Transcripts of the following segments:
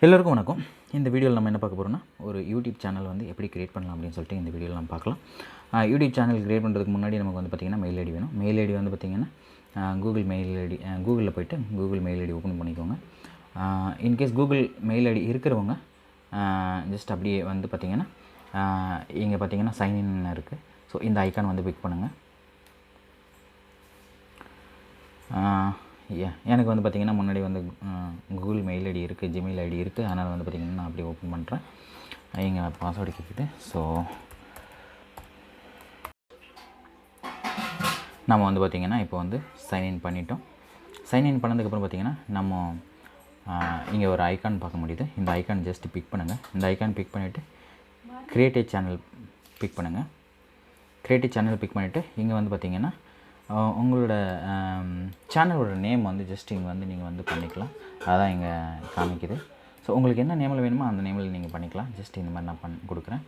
எல்லோருக்கும் வணக்கம். இந்த வீடியோவில் நம்ம என்ன பார்க்க போகிறோம்னா, ஒரு யூடியூப் சேனல் வந்து எப்படி கிரியேட் பண்ணலாம் அப்படின்னு சொல்லிட்டு இந்த வீடியோவில் நம்ம பார்க்கலாம். யூடியூப் சேனல் கிரியேட் பண்ணுறதுக்கு முன்னாடி நமக்கு வந்து பார்த்திங்கன்னா மெயில் ஐடி வேணும். மெயில் ஐடி வந்து பார்த்திங்கன்னா கூகுள் மெயில் ஐடி, கூகுளில் போய்ட்டு கூகுள் மெயில் ஐடி ஓப்பன் பண்ணிக்கோங்க. இன்கேஸ் கூகுள் மெயில் ஐடி இருக்கிறவங்க ஜஸ்ட் அப்படியே வந்து பார்த்திங்கன்னா இங்கே பார்த்திங்கன்னா சைன்இன் இருக்குது. ஸோ இந்த ஐக்கான் வந்து பிக் பண்ணுங்கள். எனக்கு வந்து பார்த்திங்கன்னா முன்னாடி வந்து கூகுள் மெயில் ஐடி இருக்குது, ஜிமெயில் ஐடி இருக்குது. அதனால் வந்து பார்த்திங்கன்னா நான் அப்படியே ஓப்பன் பண்ணுறேன். இங்கே பாஸ்வேர்டு கேட்குது. ஸோ நம்ம வந்து பார்த்திங்கன்னா இப்போ வந்து சைன்இன் பண்ணிட்டோம். சைன்இன் பண்ணதுக்கப்புறம் பார்த்திங்கன்னா நம்ம இங்கே ஒரு ஐக்கான் பார்க்க முடியுது. இந்த ஐக்கான் ஜஸ்ட் பிக் பண்ணுங்கள். இந்த ஐக்கான் பிக் பண்ணிவிட்டு கிரியேட்டிவ் சேனல் பிக் பண்ணுங்கள். கிரியேட்டிவ் சேனல் பிக் பண்ணிவிட்டு இங்கே வந்து பார்த்திங்கன்னா உங்களோட சேனலோட நேம் வந்து ஜஸ்ட் இங்கே வந்து நீங்கள் வந்து பண்ணிக்கலாம். அதான் இங்கே காமிக்குது. ஸோ உங்களுக்கு என்ன நேமில் வேணுமோ அந்த நேமில் நீங்கள் பண்ணிக்கலாம். ஜஸ்ட் இந்த மாதிரி நான் கொடுக்குறேன்.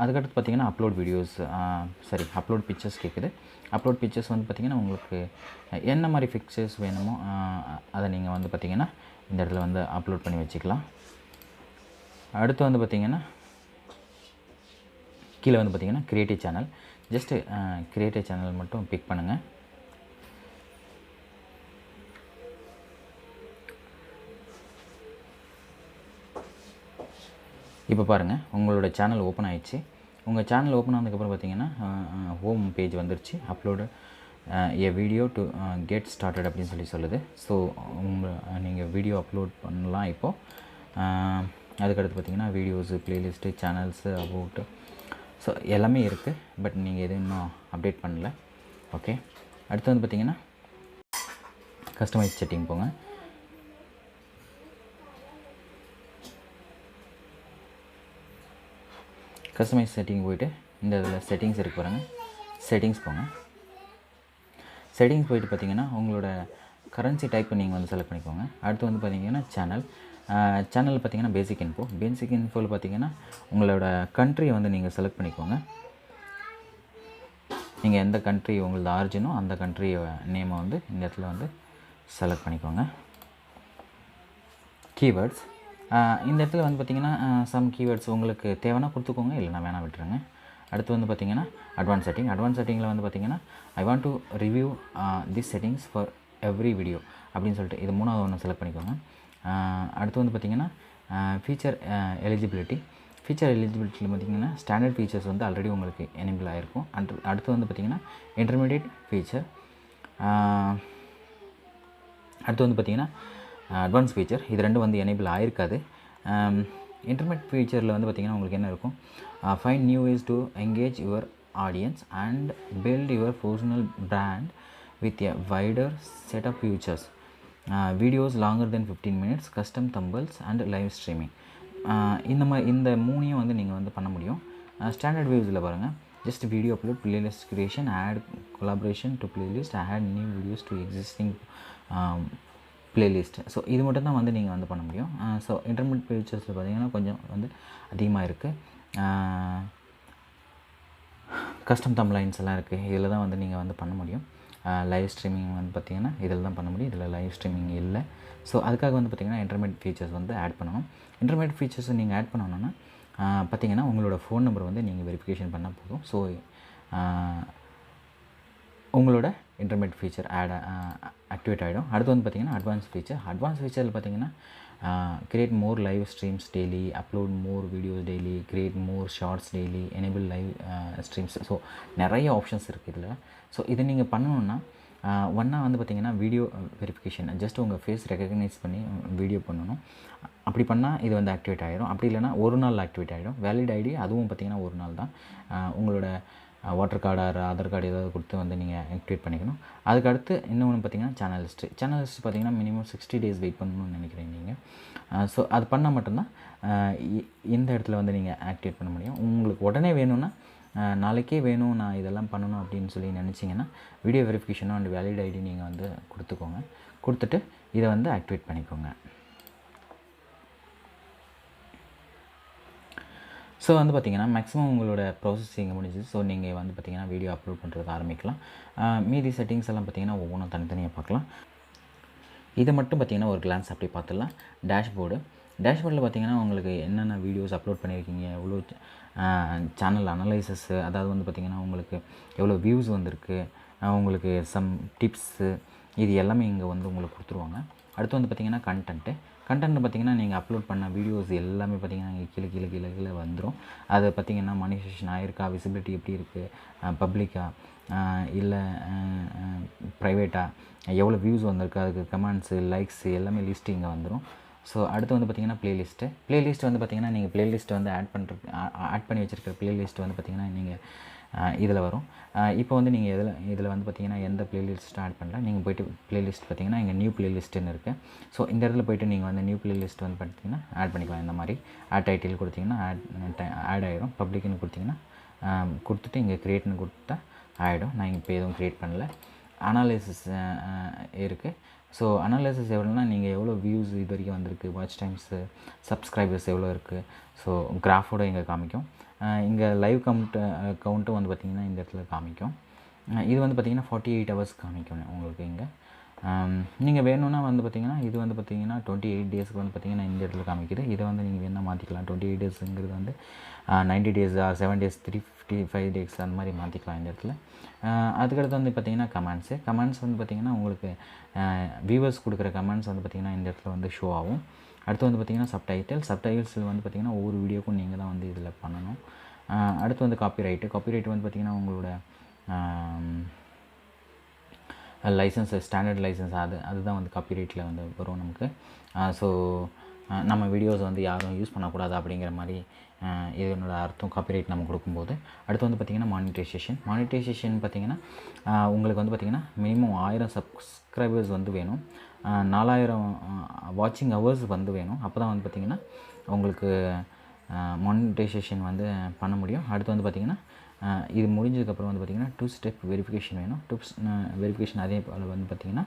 அதுக்கடுத்து பார்த்திங்கன்னா அப்லோட் வீடியோஸ், அப்லோட் பிக்சர்ஸ் கேட்குது. அப்லோட் பிக்சர்ஸ் வந்து பார்த்திங்கன்னா உங்களுக்கு என்ன மாதிரி பிக்சர்ஸ் வேணுமோ அதை நீங்கள் வந்து பார்த்திங்கன்னா இந்த இடத்துல வந்து அப்லோட் பண்ணி வச்சுக்கலாம். அடுத்து வந்து பார்த்திங்கன்னா கீழே வந்து பார்த்திங்கன்னா creative channel, just creative channel மட்டும் பிக் பண்ணுங்கள். இப்போ பாருங்கள், உங்களோட சேனல் ஓப்பன் ஆகிடுச்சு. உங்கள் சேனல் ஓப்பன் ஆனதுக்கப்புறம் பார்த்திங்கன்னா ஹோம் பேஜ் வந்துருச்சு. Upload A video to get started அப்படின்னு சொல்லுது. ஸோ நீங்கள் வீடியோ அப்லோட் பண்ணலாம் இப்போது. அதுக்கடுத்து பார்த்திங்கன்னா videos, playlist, channels, about, so எல்லாமே இருக்குது. பட் நீங்கள் எதுவும் இன்னும் அப்டேட் பண்ணல. ஓகே, அடுத்து வந்து பார்த்திங்கன்னா கஸ்டமைஸ் செட்டிங் போங்க. கஸ்டமைஸ் செட்டிங் போய்ட்டு இந்த இதில் செட்டிங்ஸ் இருக்கு பாருங்கள். செட்டிங்ஸ் போங்க. செட்டிங்ஸ் போய்ட்டு பார்த்திங்கன்னா உங்களோட கரன்சி டைப் நீங்கள் வந்து செலக்ட் பண்ணிக்கோங்க. அடுத்து வந்து பார்த்திங்கன்னா சேனல் பார்த்திங்கன்னா பேசிக் இன்ஃபோவில் பார்த்திங்கன்னா உங்களோட கண்ட்ரியை வந்து நீங்கள் செலக்ட் பண்ணிக்கோங்க. நீங்கள் எந்த கண்ட்ரி உங்களது ஆரிஜினோ அந்த கண்ட்ரி நேமை வந்து இந்த இடத்துல வந்து செலக்ட் பண்ணிக்கோங்க. கீவேர்ட்ஸ் இந்த இடத்துல வந்து பார்த்திங்கன்னா சம் கீவேர்ட்ஸ் உங்களுக்கு தேவைன்னா கொடுத்துக்கோங்க, இல்லைனா வேணால் விட்டுருங்க. அடுத்து வந்து பார்த்திங்கன்னா அட்வான்ஸ் செட்டிங்கில் வந்து பார்த்திங்கன்னா I want to review this settings for every video அப்படின்னு சொல்லிட்டு இது மூணாவது ஒன்று செலக்ட் பண்ணிக்கோங்க. அடுத்து வந்து பார்த்திங்கன்னா ஃபீச்சர் எலிஜிபிலிட்டியில் பார்த்திங்கன்னா ஸ்டாண்டர்ட் ஃபீச்சர்ஸ் வந்து ஆல்ரெடி உங்களுக்கு எனேபிள் ஆகிருக்கும். அடுத்து வந்து பார்த்திங்கன்னா இன்டர்மீடியட் ஃபீச்சர், அடுத்து வந்து பார்த்திங்கன்னா அட்வான்ஸ் ஃபீச்சர். இது ரெண்டும் வந்து எனேபிள் ஆகிருக்காது. இன்டர்மீடியட் ஃபீச்சரில் வந்து பார்த்திங்கன்னா உங்களுக்கு என்ன இருக்கும், find new ways to engage your audience and build your personal brand with a wider set of features, videos longer than 15 minutes, custom thumbnails and live streaming. இந்த மூணையும் வந்து நீங்கள் வந்து பண்ண முடியும். ஸ்டாண்டர்ட் வியூஸில் பாருங்கள், just video upload, playlist creation, add collaboration to playlist, add new videos to existing playlist. So இது மட்டும் தான் வந்து நீங்கள் வந்து பண்ண முடியும். ஸோ இன்டர்மீடியட் ஃபீச்சர்ஸில் பார்த்திங்கன்னா கொஞ்சம் வந்து அதிகமாக இருக்குது. கஸ்டம் தம்ப்லைன்ஸ் எல்லாம் இருக்குது. இதில் தான் வந்து நீங்கள் வந்து பண்ண முடியும். லைவ் ஸ்ட்ரீமிங் வந்து பார்த்திங்கன்னா இதில் தான் பண்ண முடியும். இதில் லைவ் ஸ்ட்ரீமிங் இல்லை. ஸோ அதுக்காக வந்து பார்த்திங்கன்னா இன்டர்மீடியட் ஃபீச்சர்ஸ் வந்து ஆட் பண்ணணும். இன்டர்மீடியட் ஃபீச்சர்ஸை நீங்கள் ஆட் பண்ணணுன்னா பார்த்திங்கன்னா உங்களோட ஃபோன் நம்பர் வந்து நீங்கள் வெரிஃபிகேஷன் பண்ணால் போதும். ஸோ உங்களோட இன்டர்மீடியட் ஃபீச்சர் ஆக்டிவேட் ஆகிடும். அடுத்து வந்து பார்த்திங்கன்னா அட்வான்ஸ் ஃபீச்சரில் பார்த்திங்கன்னா create more live streams daily, upload more videos daily, create more shorts daily, enable live streams. So நிறைய ஆப்ஷன்ஸ் இருக்குது இதில். ஸோ இதை நீங்கள் பண்ணணுன்னா ஒன்றா வந்து பார்த்திங்கன்னா வீடியோ வெரிஃபிகேஷன், ஜஸ்ட் உங்கள் ஃபேஸ் ரெக்கக்னைஸ் பண்ணி வீடியோ பண்ணணும். அப்படி பண்ணால் இது வந்து ஆக்டிவேட் ஆகிடும். அப்படி இல்லைனா ஒரு நாள் ஆக்டிவேட் ஆகிடும். வேலிட் ஐடி அதுவும் பார்த்திங்கன்னா ஒரு நாள் தான். உங்களோட வாட்டர் கார்டு ஆதார் கார்டு ஏதாவது கொடுத்து வந்து நீங்கள் ஆக்டிவேட் பண்ணிக்கணும். அதுக்கடுத்து இன்னொன்று பார்த்திங்கன்னா சேனல் லிஸ்ட்டு பார்த்திங்கன்னா மினிமம் 60 days வெயிட் பண்ணணும்னு நினைக்கிறீங்க நீங்கள். ஸோ அது பண்ணால் மட்டும்தான் இந்த இடத்துல வந்து நீங்கள் ஆக்டிவேட் பண்ண முடியும். உங்களுக்கு உடனே வேணும்னா நாளைக்கே வேணும், நான் இதெல்லாம் பண்ணணும் அப்படின்னு சொல்லி நினச்சிங்கன்னா வீடியோ வெரிஃபிகேஷனும் அண்ட் வேலிட் ஐடி நீங்கள் வந்து கொடுத்துட்டு இதை வந்து ஆக்டிவேட் பண்ணிக்கோங்க. ஸோ வந்து பார்த்திங்கன்னா மேக்ஸிமம் உங்களோட ப்ராசஸிங் முடிஞ்சுது. ஸோ நீங்கள் வந்து பார்த்திங்கன்னா வீடியோ அப்லோட் பண்ணுறது ஆரம்பிக்கலாம். மீதி செட்டிங்ஸ் எல்லாம் பார்த்திங்கன்னா ஒவ்வொன்றும் தனித்தனியாக பார்க்கலாம். இதை மட்டும் பார்த்திங்கன்னா ஒரு கிளான்ஸ் அப்படி பார்த்துடலாம். டேஷ்போர்டு டேஷ்போர்டில் பார்த்தீங்கன்னா உங்களுக்கு என்னென்ன வீடியோஸ் அப்லோட் பண்ணியிருக்கீங்க, எவ்வளோ சேனல் அனலைசஸ்ஸு, அதாவது வந்து பார்த்திங்கன்னா உங்களுக்கு எவ்வளோ வியூஸ் வந்திருக்கு, உங்களுக்கு சம் டிப்ஸு, இது எல்லாமே இங்கே வந்து உங்களுக்கு கொடுத்துருவாங்க. அடுத்து வந்து பார்த்திங்கன்னா கண்டென்ட் பார்த்திங்கன்னா நீங்கள் அப்லோட் பண்ண வீடியோஸ் எல்லாமே பார்த்திங்கன்னா இங்கே கீழே வந்துடும். அது பார்த்திங்கன்னா மானிடைசேஷன் ஆயிருக்கா, விசிபிலிட்டி எப்படி இருக்குது, பப்ளிக்கா இல்லை ப்ரைவேட்டாக, எவ்வளோ வியூஸ் வந்திருக்கு, அதுக்கு கமெண்ட்ஸு, லைக்ஸு எல்லாமே லிஸ்ட்டு இங்கே வந்துடும். ஸோ அடுத்து வந்து பார்த்திங்கன்னா ப்ளேலிஸ்ட்டு வந்து பார்த்திங்கன்னா நீங்கள் ப்ளேலிஸ்ட்டை வந்து ஆட் பண்ணி வச்சுருக்கிற ப்ளேலிஸ்ட் வந்து பார்த்திங்கன்னா நீங்கள் இதில் வரும். இப்போ வந்து நீங்கள் இதில் வந்து பார்த்திங்கன்னா எந்த ப்ளேலிஸ்ட்டும் ஆட் பண்ணல. நீங்கள் போய்ட்டு ப்ளேலிஸ்ட் பார்த்திங்கன்னா இங்கே நியூ ப்ளேலிஸ்ட்டுன்னு இருக்குது. ஸோ இந்த இடத்துல போய்ட்டு நீங்கள் வந்து நியூ ப்ளேலிஸ்ட் வந்து பார்த்திங்கன்னா ஆட் பண்ணிக்கலாம். இந்த மாதிரி ஆட் டைட்டில் கொடுத்திங்கன்னா ஆட் ஆகிடும். பப்ளிக்னு கொடுத்திங்கன்னா கொடுத்துட்டு இங்கே க்ரியேட்னு கொடுத்தா ஆகிடும். நான் இப்போ எதுவும் க்ரியேட் பண்ணல. அனாலிசிஸ் இருக்குது. ஸோ அனாலிசிஸ் எவ்வளோனா நீங்கள் எவ்வளோ வியூஸ் இது வரைக்கும் வந்திருக்கு, வாட்ச் டைம்ஸு, சப்ஸ்கிரைபர்ஸ் எவ்வளோ இருக்குது, ஸோ கிராஃபோடு இங்கே காமிக்கும். இங்கே லைவ் கவுண்ட்டும் வந்து பார்த்திங்கன்னா இந்த இடத்துல காமிக்கும். இது வந்து பார்த்திங்கன்னா 48 ஹவர்ஸ் காமிக்கும் உங்களுக்கு இங்கே. நீங்கள் வேணும்னா வந்து பார்த்திங்கன்னா இது வந்து பார்த்திங்கன்னா 28 டேஸ்க்கு வந்து பார்த்திங்கன்னா இந்த இடத்துல காமிக்குது. இதை வந்து நீங்கள் வேணால் மாற்றிக்கலாம். 28 டேஸுங்கிறது வந்து 90 டேஸா, 7 டேஸ், 355 டேஸ் அந்த மாதிரி மாற்றிக்கலாம் இந்த இடத்துல. அதுக்கடுத்து வந்து பார்த்திங்கன்னா கமெண்ட்ஸ் வந்து பார்த்திங்கன்னா உங்களுக்கு வியூவர்ஸ் கொடுக்குற கமெண்ட்ஸ் வந்து பார்த்திங்கன்னா இந்த இடத்துல வந்து ஷோ ஆகும். அடுத்து வந்து பார்த்திங்கன்னா சப்டைட்டில்ஸில் வந்து பார்த்திங்கன்னா ஒவ்வொரு வீடியோக்கும் நீங்கள் தான் வந்து இதில் பண்ணணும். அடுத்து வந்து காப்பிரைட் வந்து பார்த்திங்கன்னா உங்களோட லைசன்ஸு, ஸ்டாண்டர்ட் லைசன்ஸ், அதுதான் வந்து காப்பிரைட்டில் வந்து வரும் நமக்கு. ஸோ நம்ம வீடியோஸ் வந்து யாரும் யூஸ் பண்ணக்கூடாது அப்படிங்கிற மாதிரி இதனோட அர்த்தம் காப்பிரைட் நம்ம கொடுக்கும்போது. அடுத்து வந்து பார்த்திங்கன்னா மானிட்டைசேஷன் பார்த்திங்கன்னா உங்களுக்கு வந்து பார்த்திங்கன்னா மினிமம் 1000 சப்ஸ்கிரைபர்ஸ் வந்து வேணும், 4000 வாட்சிங் ஹவர்ஸ் வந்து வேணும். அப்போ தான் வந்து பார்த்திங்கன்னா உங்களுக்கு மானிட்டைசேஷன் வந்து பண்ண முடியும். அடுத்து வந்து பார்த்திங்கன்னா இது முடிஞ்சதுக்கப்புறம் வந்து பார்த்திங்கன்னா 2 ஸ்டெப் வெரிஃபிகேஷன் வேணும். வெரிஃபிகேஷன் அதே போல் வந்து பார்த்திங்கன்னா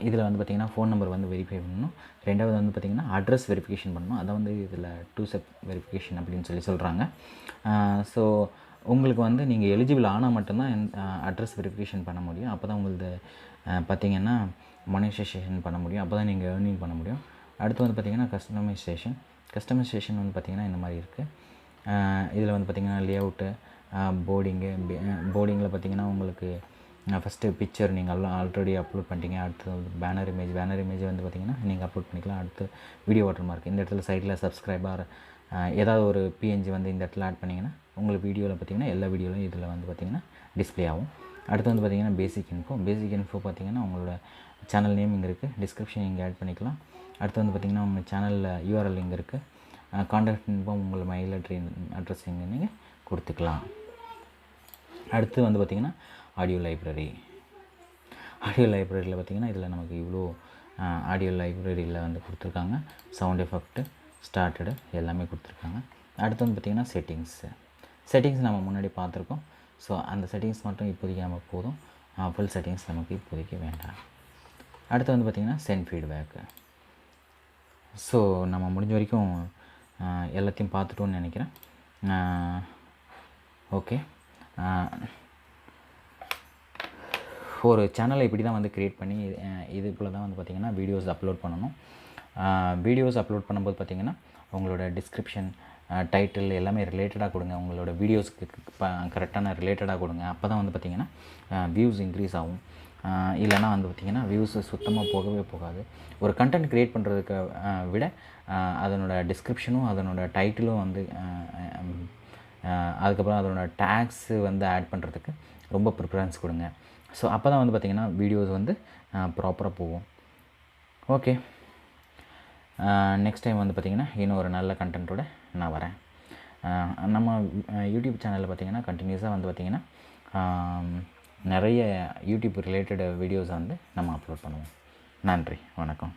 இதில் வந்து பார்த்திங்கன்னா ஃபோன் நம்பர் வந்து வெரிஃபை பண்ணணும். ரெண்டாவது வந்து பார்த்திங்கன்னா அட்ரஸ் வெரிஃபிகேஷன் பண்ணணும். அதை வந்து இதில் 2 ஸ்டெப் வெரிஃபிகேஷன் அப்படின்னு சொல்கிறாங்க. ஸோ உங்களுக்கு வந்து நீங்கள் எலிஜிபிள் ஆனால் மட்டும்தான் அட்ரஸ் வெரிஃபிகேஷன் பண்ண முடியும். அப்போ தான் உங்களுக்கு பார்த்திங்கன்னா மானிட்டைசேஷன் பண்ண முடியும். அப்போ தான் நீங்கள் ஏர்னிங் பண்ண முடியும். அடுத்து வந்து பார்த்திங்கன்னா கஸ்டமைசேஷன் வந்து பார்த்திங்கன்னா இந்த மாதிரி இருக்குது. இதில் வந்து பார்த்திங்கன்னா லேஅவுட்டு, போர்டிங்கில் பார்த்திங்கன்னா உங்களுக்கு ஃபஸ்ட்டு பிக்சர் நீங்கள் ஆல்ரெடி அப்லோட் பண்ணிட்டீங்க. அடுத்து பேனர் இமேஜ் வந்து பார்த்திங்கன்னா நீங்கள் அப்லோட் பண்ணிக்கலாம். அடுத்து வீடியோ வாட்டர் மார்க் இந்த இடத்துல சைடில் சப்ஸ்கிரைபர் ஏதாவது ஒரு பிஎன்ஜி வந்து இந்த இடத்துல ஆட் பண்ணிங்கன்னா உங்களுக்கு வீடியோவில் பார்த்திங்கன்னா எல்லா வீடியோலையும் இதில் வந்து பார்த்திங்கன்னா டிஸ்பிளே ஆகும். அடுத்து வந்து பார்த்திங்கன்னா பேசிக் இன்ஃபோ பார்த்திங்கன்னா உங்களோட சேனல் நேம் இங்கே இருக்குது, டிஸ்கிரிப்ஷன் இங்கே ஆட் பண்ணிக்கலாம். அடுத்து வந்து பார்த்திங்கன்னா உங்கள் சேனலில் URL இங்கே இருக்குது, கான்டாக்ட் இன்ஃபோ உங்கள் மெயில் அட்ரஸ் இங்கே நீங்கள் கொடுத்துக்கலாம். அடுத்து வந்து பார்த்திங்கன்னா ஆடியோ லைப்ரரியில் பார்த்திங்கன்னா இதில் நமக்கு இவ்வளோ ஆடியோ லைப்ரரியில் வந்து கொடுத்துருக்காங்க. சவுண்ட் எஃபெக்ட்டு, ஸ்டார்டடு எல்லாமே கொடுத்துருக்காங்க. அடுத்து வந்து பார்த்திங்கன்னா செட்டிங்ஸ் நம்ம முன்னாடி பார்த்துருக்கோம். ஸோ அந்த செட்டிங்ஸ் மட்டும் இப்போதைக்கு நமக்கு போதும். ஃபுல் செட்டிங்ஸ் நமக்கு இப்போதைக்கு வேண்டாம். அடுத்து வந்து பார்த்திங்கன்னா சென்ட் ஃபீட்பேக்கு. ஸோ நம்ம முடிஞ்ச வரைக்கும் எல்லாத்தையும் பார்த்துட்டோன்னு நினைக்கிறேன். ஓகே, ஒரு சேனலை இப்படி தான் வந்து க்ரியேட் பண்ணி இது போல் தான் வந்து பார்த்திங்கன்னா வீடியோஸ் அப்லோட் பண்ணணும். வீடியோஸ் அப்லோட் பண்ணும்போது பார்த்திங்கன்னா உங்களோட டிஸ்கிரிப்ஷன், டைட்டில் எல்லாமே ரிலேட்டடாக கொடுங்க. உங்களோட வீடியோஸ்க்கு கரெக்டான ரிலேட்டடாக கொடுங்க. அப்போ தான் வந்து பார்த்திங்கன்னா வியூஸ் இன்க்ரீஸ் ஆகும். இல்லைனா வந்து பார்த்திங்கன்னா வியூஸ் சுத்தமாக போகவே போகாது. ஒரு கண்டென்ட் க்ரியேட் பண்ணுறதுக்கு விட அதனோட டிஸ்கிரிப்ஷனும் அதனோட டைட்டிலும் வந்து அதுக்கப்புறம் அதனோட டேக்ஸு வந்து ஆட் பண்ணுறதுக்கு ரொம்ப ப்ரிஃபரன்ஸ் கொடுங்க. ஸோ அப்போ தான் வந்து பார்த்திங்கன்னா வீடியோஸ் வந்து ப்ராப்பராக போகும். ஓகே, நெக்ஸ்ட் டைம் வந்து பார்த்திங்கன்னா இன்னும் ஒரு நல்ல கண்டென்ட்டோட நான் வரேன். நம்ம யூடியூப் சேனலில் பார்த்திங்கன்னா கண்டினியூஸாக வந்து பார்த்திங்கன்னா நிறைய யூடியூப் ரிலேட்டட் வீடியோஸை வந்து நம்ம அப்லோட் பண்ணுவோம். நன்றி, வணக்கம்.